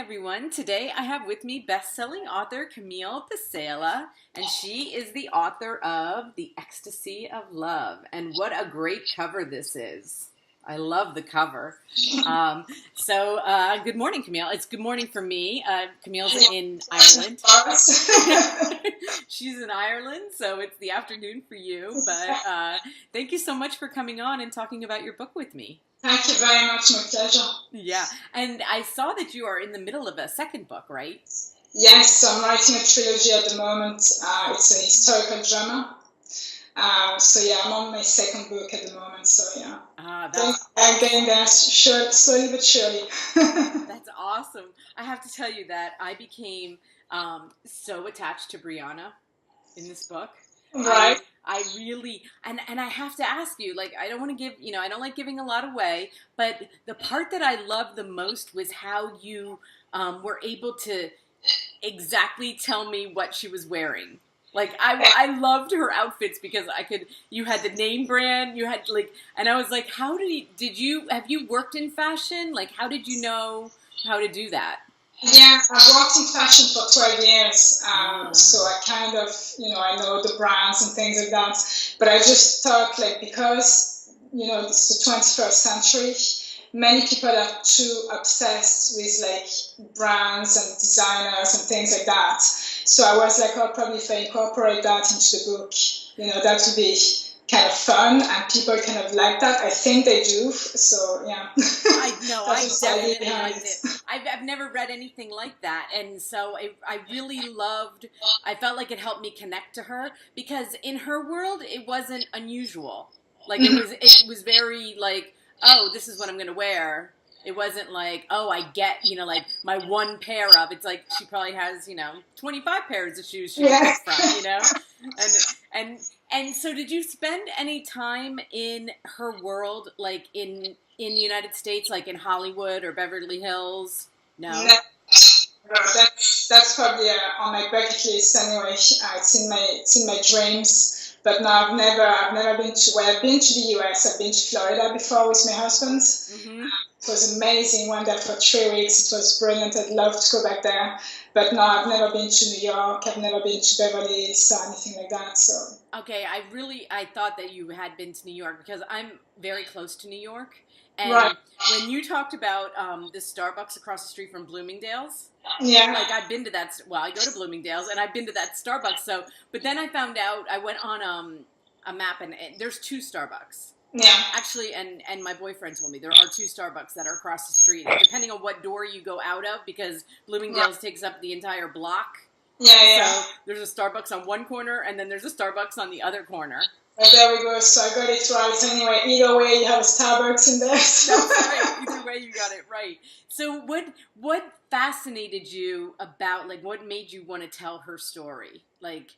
everyone. Today I have with me best-selling author Camille Psaila, and she is the author of The Ecstacy of Love. And what a great cover this is. I love the cover. Good morning, Camille. It's good morning for me. Camille's in Ireland. She's in Ireland, so it's the afternoon for you. But thank you so much for coming on and talking about your book with me. Thank you very much. My pleasure. Yeah, and I saw that you are in the middle of a second book, right? Yes, I'm writing a trilogy at the moment. It's a historical drama. I'm on my second book at the moment. I'm getting there slowly but surely. That's awesome. I have to tell you that I became so attached to Brianna in this book. Right. I really, and I have to ask you, like, I don't want to give, I don't like giving a lot away, but the part that I loved the most was how you were able to exactly tell me what she was wearing. Like, I loved her outfits because you had the name brand, you had, like, and I was like, have you worked in fashion? Like, how did you know how to do that? Yeah, I've worked in fashion for 12 years, so I kind of, I know the brands and things like that, but I just thought, like, because, it's the 21st century, many people are too obsessed with, like, brands and designers and things like that, so I was like, probably if I incorporate that into the book, that would be kind of fun, and people kind of like that. I think they do. So yeah. I definitely liked it. I've never read anything like that, and so I really loved. I felt like it helped me connect to her because in her world it wasn't unusual. Like it was very like, oh, this is what I'm going to wear. It wasn't like, oh, I get, like my one pair of. It's like she probably has, 25 pairs of shoes she can pick from, And so did you spend any time in her world, like in the United States, like in Hollywood or Beverly Hills? No? That's probably on my bucket list anyway. It's in my dreams. But no, I've never been to, I've been to the US. I've been to Florida before with my husband. Mm-hmm. It was amazing. Went there for 3 weeks. It was brilliant. I'd love to go back there. But no, I've never been to New York. I've never been to Beverly Hills or anything like that. So. Okay, I thought that you had been to New York because I'm very close to New York. And when you talked about the Starbucks across the street from Bloomingdale's, like I've been to that. Well, I go to Bloomingdale's and I've been to that Starbucks. So, but then I found out I went on a map and there's 2 Starbucks. Yeah. Actually, and my boyfriend told me there are 2 Starbucks that are across the street, depending on what door you go out of, because Bloomingdale's takes up the entire block. Yeah. So there's a Starbucks on one corner, and then there's a Starbucks on the other corner. And there we go. So I got it right. Anyway, either way, you have a Starbucks in there. That's right. Either way, you got it right. So what fascinated you about, like, what made you want to tell her story? Like,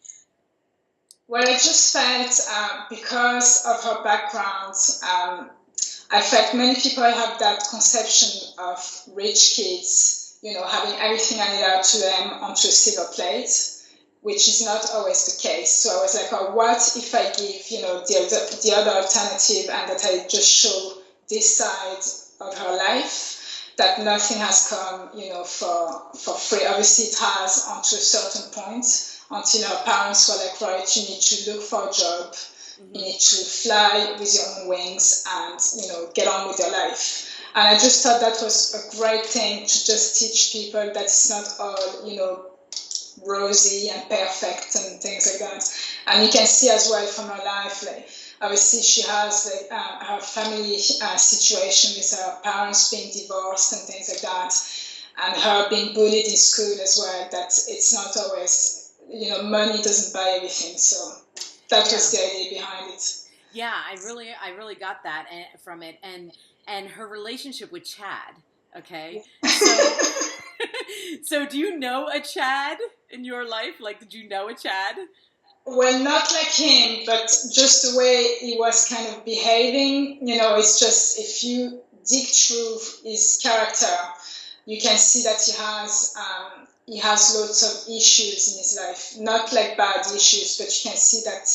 well, I just felt because of her background, I felt many people have that conception of rich kids, having everything handed out to them onto a silver plate, which is not always the case. So I was like, oh, what if I give, the other alternative, and that I just show this side of her life, that nothing has come, for free. Obviously, it has unto a certain point, until her parents were like, right, you need to look for a job, you need to fly with your own wings and, get on with your life. And I just thought that was a great thing to just teach people that it's not all, rosy and perfect and things like that. And you can see as well from her life, like, obviously she has her family situation with her parents being divorced and things like that, and her being bullied in school as well, that it's not always, money doesn't buy everything. So that was the idea behind it. Yeah, I really got that from it, and her relationship with Chad. Okay, so do you know a Chad in your life? Like, did you know a Chad? Well, not like him, but just the way he was kind of behaving. It's just, if you dig through his character, you can see that he has lots of issues in his life. Not like bad issues, but you can see that,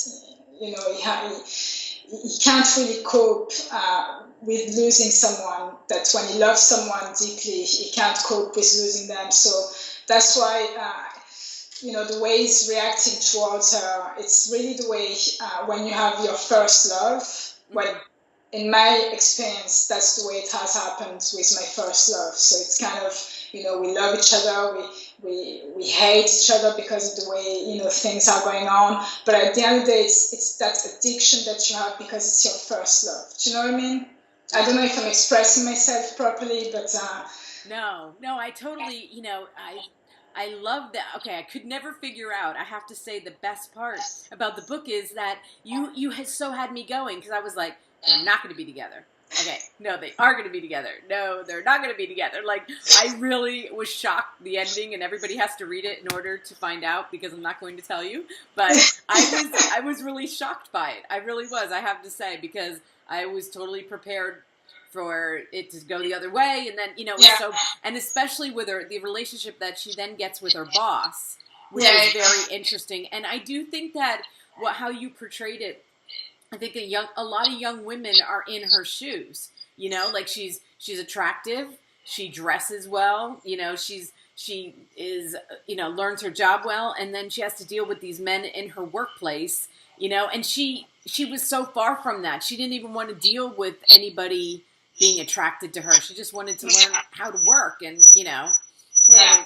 he can't really cope with losing someone, that when he loves someone deeply, he can't cope with losing them. So that's why, the way he's reacting towards her, it's really the way when you have your first love. Well, in my experience, that's the way it has happened with my first love. So it's kind of, we love each other, we hate each other because of the way, things are going on. But at the end of the day, it's that addiction that you have because it's your first love. Do you know what I mean? I don't know if I'm expressing myself properly, but... No, I totally, I love that. Okay, I could never figure out. I have to say the best part about the book is that you had me going, because I was like, they're not going to be together. Okay, no, they are going to be together. No, they're not going to be together. Like, I really was shocked, the ending, and everybody has to read it in order to find out, because I'm not going to tell you. But I was really shocked by it. I really was, I have to say, because I was totally prepared for it to go the other way, and then so, and especially with the relationship that she then gets with her boss, which is very interesting. And I do think that how you portrayed it, I think a lot of young women are in her shoes. Like she's attractive, she dresses well, she is learns her job well, and then she has to deal with these men in her workplace, and she was so far from that. She didn't even want to deal with anybody being attracted to her. She just wanted to learn how to work and,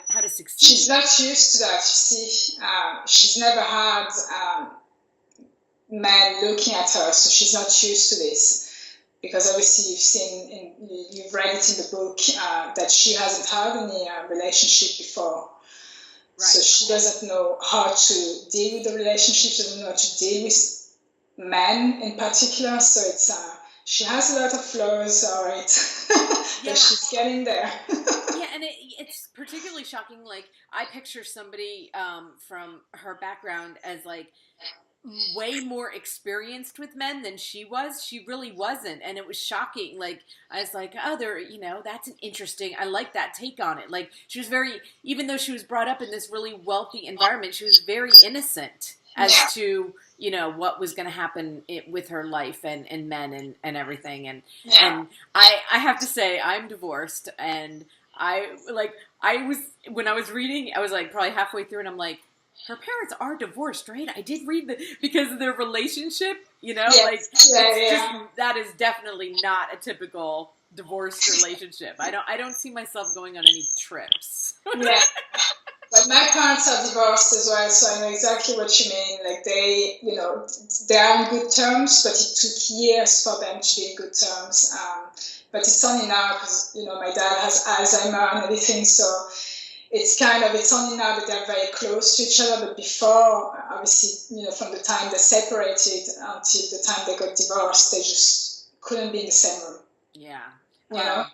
how to succeed. She's not used to that, you see. She's never had men looking at her, so she's not used to this. Because obviously you've read it in the book that she hasn't had any relationship before. Right. So she doesn't know how to deal with the relationship, she doesn't know how to deal with men in particular. So it's... she has a lot of flaws, all right, but she's getting there. And it's particularly shocking. Like, I picture somebody from her background as, like, way more experienced with men than she was. She really wasn't, and it was shocking. Like, I was like, oh, that's an interesting, I like that take on it. Like, she was even though she was brought up in this really wealthy environment, she was very innocent as to what was going to happen with her life and men and everything. And I have to say, I'm divorced, and when I was reading, I was like probably halfway through, and I'm like, her parents are divorced, right? I did read because of their relationship, that is definitely not a typical divorced relationship. I don't see myself going on any trips. But my parents are divorced as well, so I know exactly what you mean. Like, they are in good terms, but it took years for them to be in good terms. But it's only now because, my dad has Alzheimer and everything, so it's only now that they're very close to each other. But before, obviously, from the time they separated until the time they got divorced, they just couldn't be in the same room. Yeah.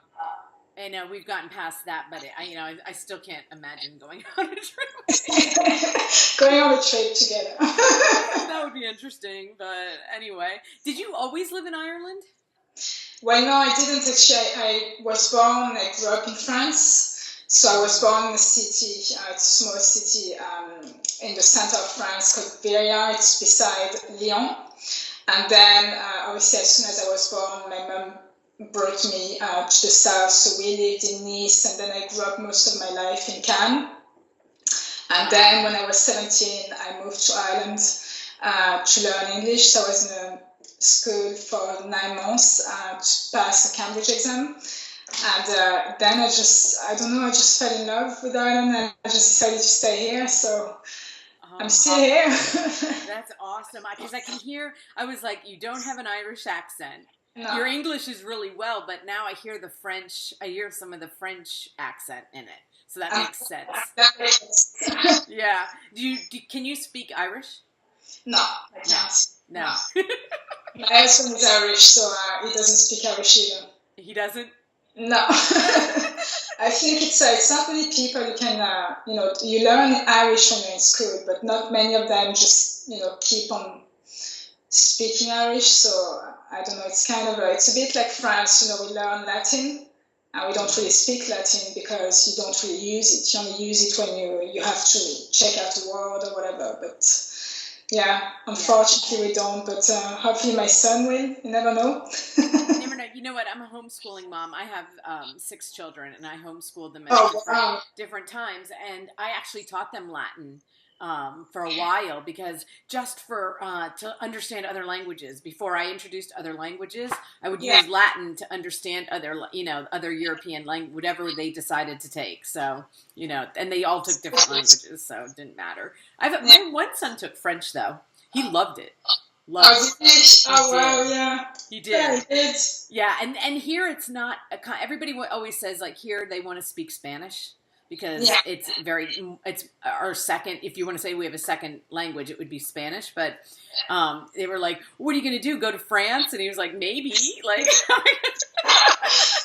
I know we've gotten past that, but I still can't imagine going on a trip. Going on a trip together. That would be interesting, but anyway. Did you always live in Ireland? Well, no, I didn't actually. I was born, I grew up in France. So I was born in a city, it's a small city in the center of France called Veria. It's beside Lyon. And then, obviously, as soon as I was born, my mum brought me to the south, so we lived in Nice, and then I grew up most of my life in Cannes. And then when I was 17, I moved to Ireland to learn English. So I was in a school for 9 months to pass a Cambridge exam. And then I just fell in love with Ireland, and I just decided to stay here. So I'm still here. That's awesome. Because I can hear, I was like, you don't have an Irish accent. No. Your English is really well, but now I hear I hear some of the French accent in it. So that makes sense. That makes sense. Yeah. Can you speak Irish? No, I can't. No. My husband is Irish, so he doesn't speak Irish either. He doesn't? No. I think it's not many people who can, you learn Irish when you're in school, but not many of them just, keep on speaking Irish. So I don't know, it's a bit like France, we learn Latin and we don't really speak Latin because you don't really use it. You only use it when you have to check out a word or whatever. But yeah, unfortunately we don't, but hopefully my son will. You never know. You never know. you know what? I'm a homeschooling mom. I have 6 children, and I homeschooled them at Oh, wow. different times. And I actually taught them Latin for a while because just for to understand other languages. Before I introduced other languages, I would use Latin to understand other European language, whatever they decided to take. So, and they all took different languages, so it didn't matter. My one son took French though. He loved it. Oh, wow, yeah. He did. Yeah, he did. Yeah, and here it's not. Everybody always says like here they want to speak Spanish because it's our second. If you want to say we have a second language, it would be Spanish. But they were like, "What are you going to do? Go to France?" And he was like, "Maybe." Like,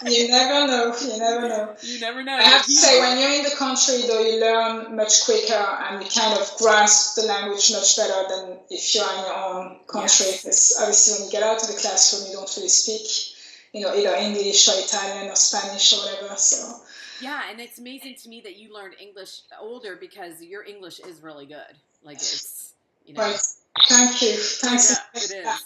you never know. You never know. You never know. I have to say, when you're in the country, though, you learn much quicker and you kind of grasp the language much better than if you're in your own country. Because obviously, when you get out of the classroom, you don't really speak, either English or Italian or Spanish or whatever. So. Yeah, and it's amazing to me that you learned English older because your English is really good. Like it's, Right. Thank you. Thanks. Yeah, it is.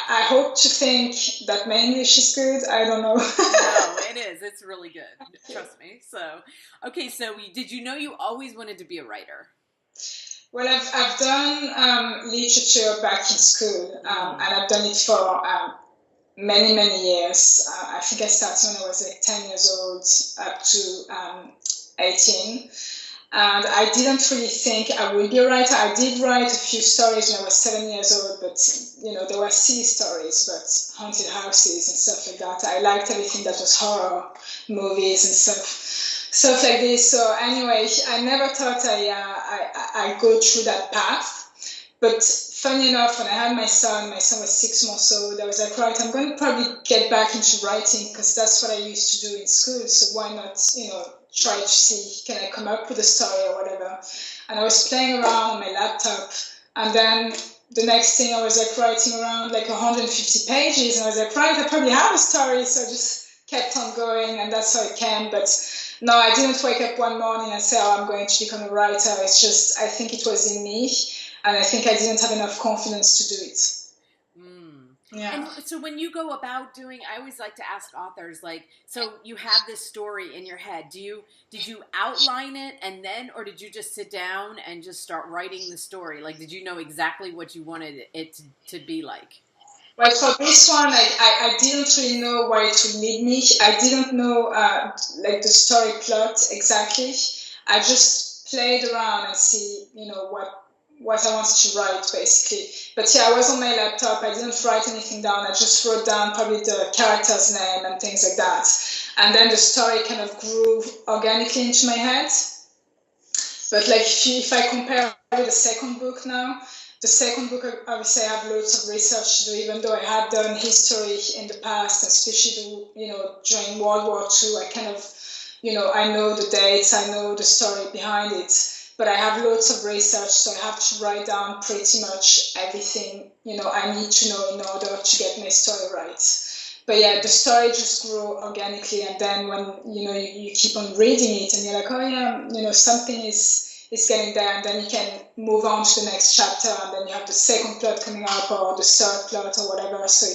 I hope to think that my English is good. I don't know. No, it is. It's really good. Trust me. So, okay. So, did you know you always wanted to be a writer? Well, I've done literature back in school, and I've done it for many, many years. I think I started when I was like 10 years old up to 18. And I didn't really think I would be a writer. I did write a few stories when I was 7 years old, but, they were silly stories, but haunted houses and stuff like that. I liked everything that was horror movies and stuff like this. So anyway, I never thought I'd go through that path. But funny enough, when I had my son was 6 months old, I was like, right, I'm going to probably get back into writing because that's what I used to do in school. So why not, try to see, can I come up with a story or whatever? And I was playing around on my laptop. And then the next thing I was like writing around like 150 pages. And I was like, right, I probably have a story. So I just kept on going and that's how it came. But no, I didn't wake up one morning and say, I'm going to become a writer. It's just, I think it was in me. And I think I didn't have enough confidence to do it. Yeah. And so when you go about doing, I always like to ask authors, like, so you have this story in your head. Did you outline it or did you just sit down and just start writing the story? Like, did you know exactly what you wanted it to be like? Well, for this one, I didn't really know where it would lead me. I didn't know the story plot exactly. I just played around and see, what I wanted to write, basically. But yeah, I was on my laptop. I didn't write anything down. I just wrote down probably the character's name and things like that. And then the story kind of grew organically into my head. But like if I compare with the second book now, the second book, obviously I have loads of research to do, even though I had done history in the past, especially, during World War II, I kind of, I know the dates, I know the story behind it. But I have lots of research, so I have to write down pretty much everything, I need to know in order to get my story right. But yeah, the story just grew organically, and then when, you keep on reading it, and you're like, oh yeah, something is getting there, and then you can move on to the next chapter, and then you have the second plot coming up, or the third plot, or whatever. So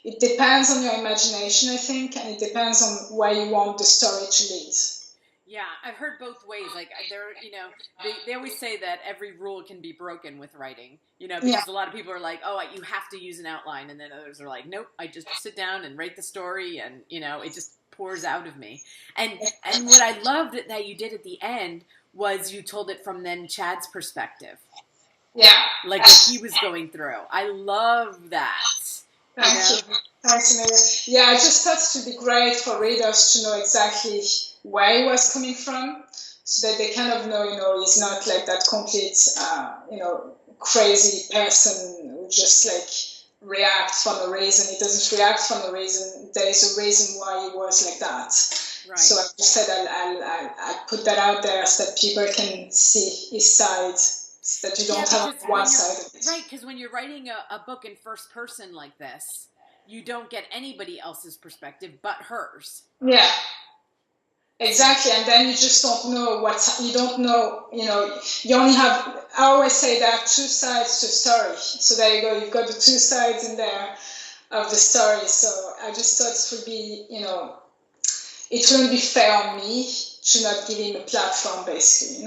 it depends on your imagination, I think, and it depends on where you want the story to lead. Yeah, I've heard both ways. Like they always say that every rule can be broken with writing, because a lot of people are like, oh, you have to use an outline. And then others are like, nope, I just sit down and write the story and, it just pours out of me. And what I loved that you did at the end was you told it from then Chad's perspective. Yeah. Like what he was going through. I love that. Thank you. Thanks, Amelia. Yeah, I just thought it would be great for readers to know exactly where he was coming from, so that they kind of know, he's not like that complete, crazy person who just like reacts for no reason. He doesn't react for no reason. There is a reason why he was like that. Right. So I just said I'll put that out there so that people can see his side, so that you don't have one side of it. Right, because when you're writing a book in first person like this, you don't get anybody else's perspective but hers. Yeah. Exactly, and then you just don't know you only have, I always say there are two sides to a story. So there you go, you've got the two sides in there. of the story. So I just thought it would be, it wouldn't be fair on me to not give him a platform, basically,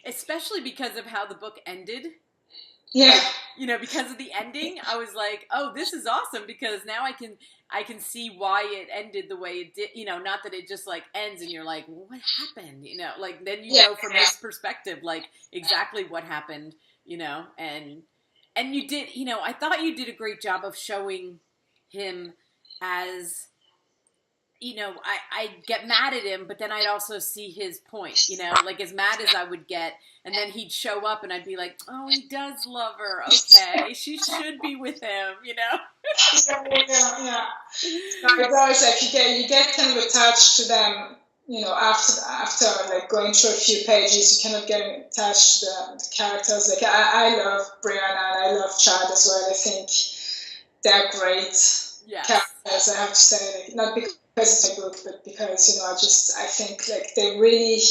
Especially because of how the book ended. Yeah. Like, because of the ending, I was like, oh, this is awesome, because now I can see why it ended the way it did, not that it just like ends and you're like, well, what happened? Like then you know from his perspective, like exactly what happened, and you did, I thought you did a great job of showing him as, I'd get mad at him, but then I'd also see his point, like as mad as I would get, and then he'd show up and I'd be like, oh, he does love her. Okay, she should be with him, Yeah. No, it does, like you get kind of attached to them, after like going through a few pages, you kind of get attached to the characters. Like I love Brianna and I love Chad as well. I think they're great characters, I have to say. Like, not because it's a book, but because, I think like they really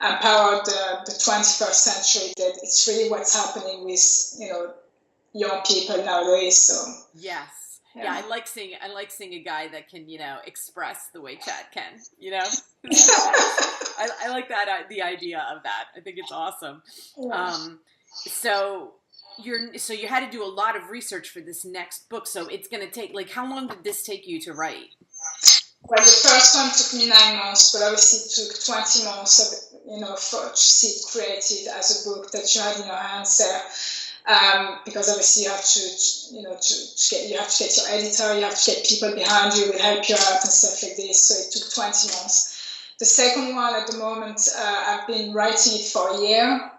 empowered the 21st century. That it's really what's happening with, young people nowadays. So yes. Yeah, I like seeing a guy that can, express the way Chad can, I like that, the idea of that. I think it's awesome. Yeah. So you had to do a lot of research for this next book. So it's going to take, like, how long did this take you to write? Well, the first one took me 9 months, but obviously it took 20 months to see it created as a book that you had in your hands there. Because obviously you have to get your editor, you have to get people behind you who will help you out and stuff like this. So it took 20 months. The second one at the moment, I've been writing it for a year.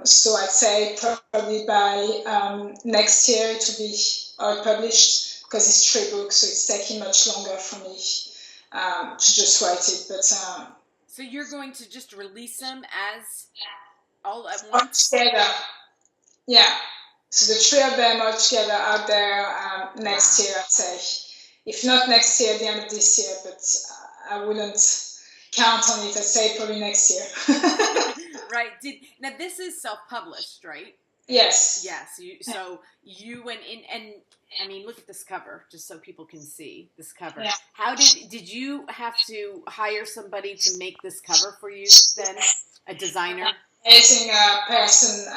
So I'd say probably by next year it will be all published, because it's 3 books, so it's taking much longer for me to just write it. But so you're going to just release them as all at once? Together. Yeah, so the 3 of them are together out there next year, I'd say. If not next year, at the end of this year, but I wouldn't count on it. I'd say probably next year. Right. Now this is self-published, right? Yes. Yes. So you went in, and I mean, look at this cover, just so people can see this cover. Yeah. How did you have to hire somebody to make this cover for you then? A designer? Amazing person.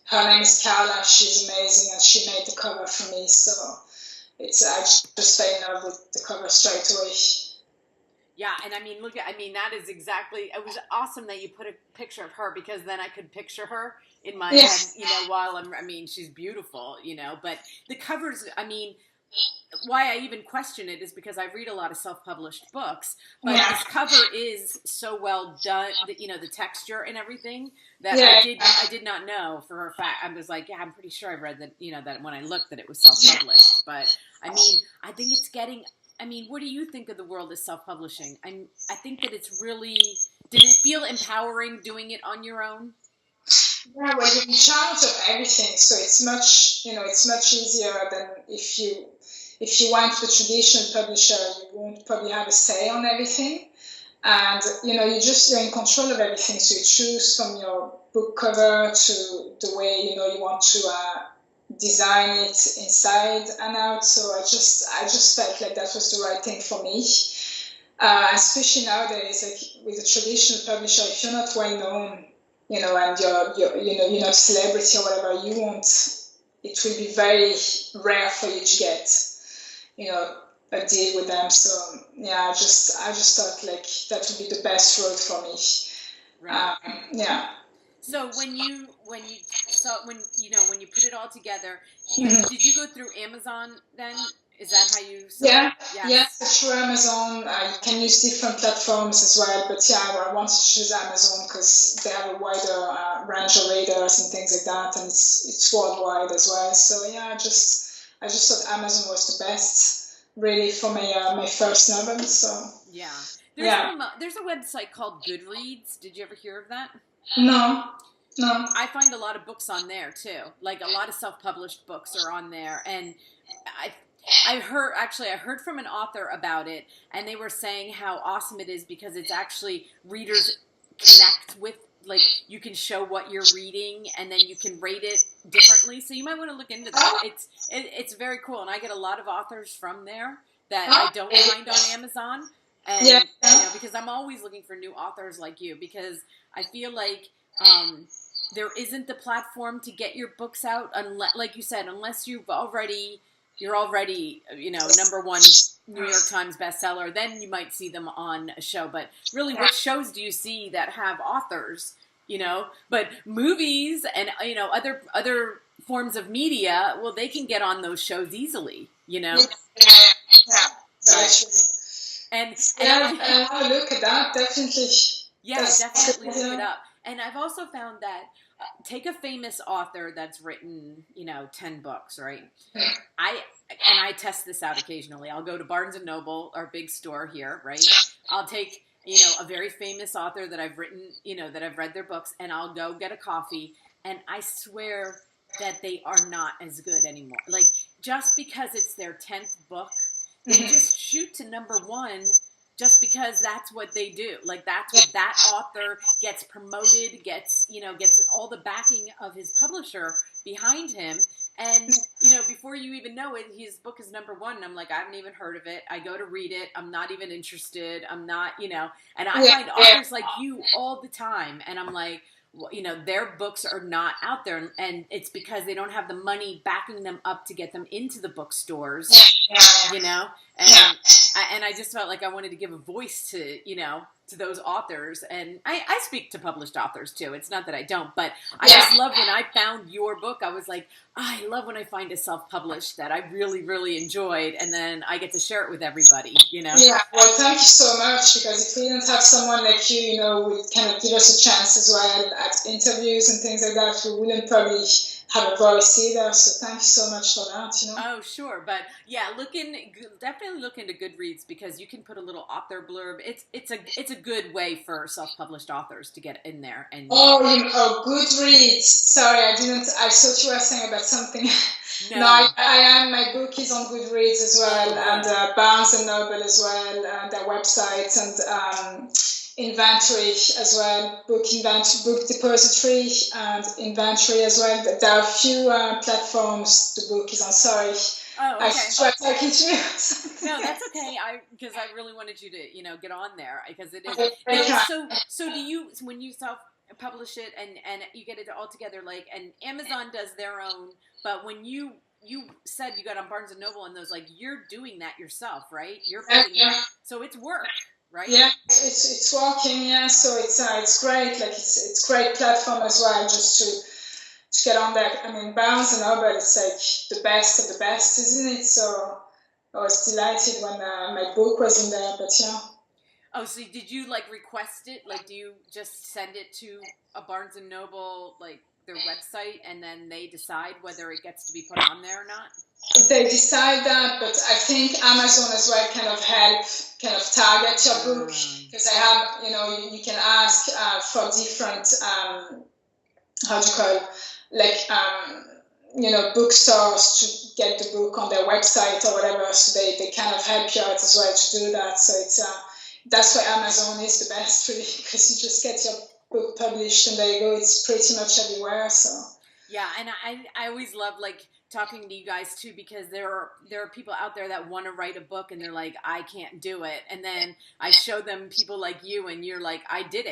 Her name is Carla. She's amazing, and she made the cover for me. So I just fell in love with the cover straight away. Yeah, and I mean, that is exactly. It was awesome that you put a picture of her, because then I could picture her in my head, while she's beautiful, But the covers, why I even question it is because I read a lot of self-published books, but this cover is so well done, the texture and everything, that I did not know for a fact. I was like, I'm pretty sure I read that, that when I looked that it was self-published. But I think it's getting. What do you think of the world of self-publishing? I think that it's really. Did it feel empowering doing it on your own? Yeah, well, you're in charge of everything, so it's much easier than if you went to the traditional publisher. You won't probably have a say on everything, and you're in control of everything. So you choose from your book cover to the way you want to design it inside and out. So I just felt like that was the right thing for me. Especially nowadays, like with a traditional publisher, if you're not well known, and you're not a celebrity or whatever, it will be very rare for you to get, a deal with them. So I just thought like that would be the best road for me. Right. So when you put it all together, did you go through Amazon then? Is that how you saw it? Yes, through Amazon. You can use different platforms as well, but I wanted to choose Amazon because they have a wider range of readers and things like that, and it's worldwide as well. So I just thought Amazon was the best, really, for my first novel. So there's a website called Goodreads. Did you ever hear of that? No. I find a lot of books on there too. Like a lot of self-published books are on there, and I heard from an author about it, and they were saying how awesome it is because it's actually readers connect with like you can show what you're reading and then you can rate it differently. So you might want to look into that. It's very cool, and I get a lot of authors from there that I don't find on Amazon, and you know, because I'm always looking for new authors like you, because I feel like there isn't the platform to get your books out unless, like you said, unless you're already you know, #1 New York Times bestseller, then you might see them on a show. But really, what shows do you see that have authors? You know, but movies and, you know, other forms of media, well, they can get on those shows easily. You know, Right. And I'll have a look at that, definitely. Yeah, definitely look it up. And I've also found that take a famous author that's written, you know, 10 books, right? I test this out occasionally. I'll go to Barnes and Noble, our big store here, right? I'll take, you know, a very famous author that I've written, you know, that I've read their books, and I'll go get a coffee, and I swear that they are not as good anymore. Like, just because it's their 10th book, they just shoot to #1 just because that's what they do. Like, that's what that author gets promoted, gets all the backing of his publisher behind him. And, you know, before you even know it, his book is #1. And I'm like, I haven't even heard of it. I go to read it. I'm not even interested. I'm not, you know, and I find authors like you all the time. And I'm like, well, you know, their books are not out there. And it's because they don't have the money backing them up to get them into the bookstores, you know, and I just felt like I wanted to give a voice to, you know, to those authors. And I speak to published authors too. It's not that I don't, but I just love when I found your book. I was like, I love when I find a self-published that I really, really enjoyed, and then I get to share it with everybody, you know? Yeah, well, thank you so much, because if we didn't have someone like you, you know, would kind of give us a chance as well at interviews and things like that, we wouldn't probably have a voice either. So thank you so much for that, you know? Oh, sure. But yeah, definitely look into Goodreads, because you can put a little author blurb. It's a good way for self-published authors to get in there. And Goodreads. Sorry, I thought you were saying about something. No, I am. My book is on Goodreads as well, and Barnes and Noble as well, their website, and Inventory as well, book Depository and Inventory as well. There are a few platforms the book is on. Sorry. Oh, okay. I tried talking to you. No, that's okay. Because I really wanted you to, you know, get on there, because it is. So do you, when you self-publish it and you get it all together, like, and Amazon does their own, but when you said you got on Barnes and Noble and those, like, you're doing that yourself, right? You're putting it, so it's work, right? Yeah, it's working. Yeah, so it's great. Like, it's great platform as well, just to get on there. I mean, Barnes and Noble, it's like the best of the best, isn't it? So I was delighted when my book was in there. But yeah. Oh, so did you, like, request it? Like, do you just send it to a Barnes and Noble, like, their website, and then they decide whether it gets to be put on there or not? They decide that, but I think Amazon as well kind of target your book, because I have, you know, you can ask for different how do you call it? Like you know, bookstores to get the book on their website or whatever, so they kind of help you out as well to do that. So it's that's why Amazon is the best, really, because you just get your book published and there you go. It's pretty much everywhere. So yeah, and I always love, like, talking to you guys too, because there are people out there that want to write a book and they're like, I can't do it, and then I show them people like you, and you're like, I did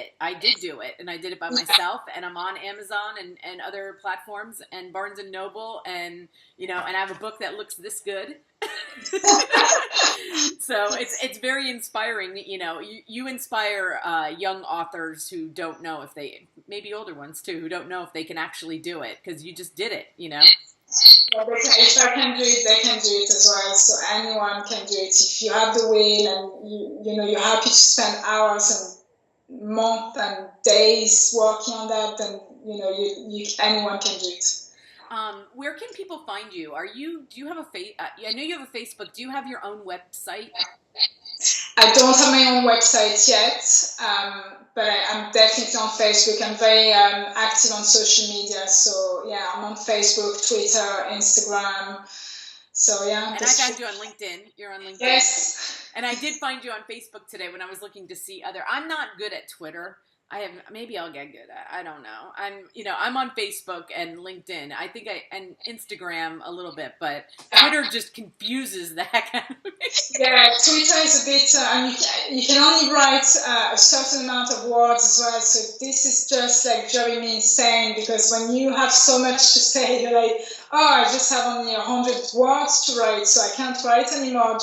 do it, and I did it by myself, and I'm on Amazon and other platforms and Barnes and Noble, and, you know, and I have a book that looks this good. So it's very inspiring. You know, you inspire young authors who don't know if they, maybe older ones too, who don't know if they can actually do it, because you just did it, you know. Well, if I can do it, they can do it as well. So anyone can do it if you have the will, and you know, you're happy to spend hours and months and days working on that. Then, you know, you anyone can do it. Where can people find you? Do you have I know you have a Facebook. Do you have your own website? I don't have my own website yet, but I'm definitely on Facebook. I'm very active on social media. So yeah, I'm on Facebook, Twitter, Instagram. So yeah. And I found you on LinkedIn. You're on LinkedIn. Yes. And I did find you on Facebook today when I was looking to see I'm not good at Twitter. maybe I'll get good at. I don't know. I'm on Facebook and LinkedIn. I think and Instagram a little bit, but Twitter just confuses the heck out of me. Yeah, Twitter is a bit, you can only write a certain amount of words as well. So this is just like driving me insane, because when you have so much to say, you're like, oh, I just have only 100 words to write, so I can't write anymore.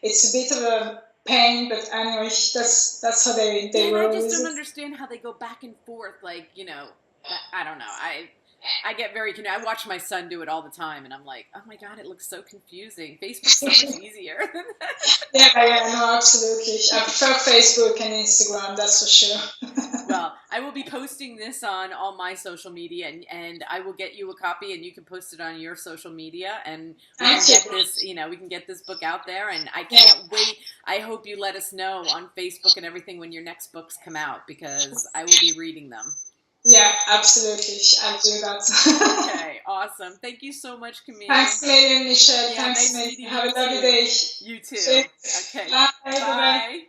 It's a bit of a pain, but anyway, that's how they roll. I just don't understand how they go back and forth. Like, I don't know. I get very confused. I watch my son do it all the time, and I'm like, oh my God, it looks so confusing. Facebook's so much easier. Yeah, no, absolutely. I prefer Facebook and Instagram, that's for sure. Well, I will be posting this on all my social media, and I will get you a copy, and you can post it on your social media, and we can get this, we can get this book out there, and I can't wait. I hope you let us know on Facebook and everything when your next books come out, because I will be reading them. Yeah, absolutely. I'll do that. Okay, awesome. Thank you so much, Camille. Thanks a million, Michelle. Yeah, Thanks, nice mate. Have a lovely day. You too. Cheers. Okay. Bye. Bye.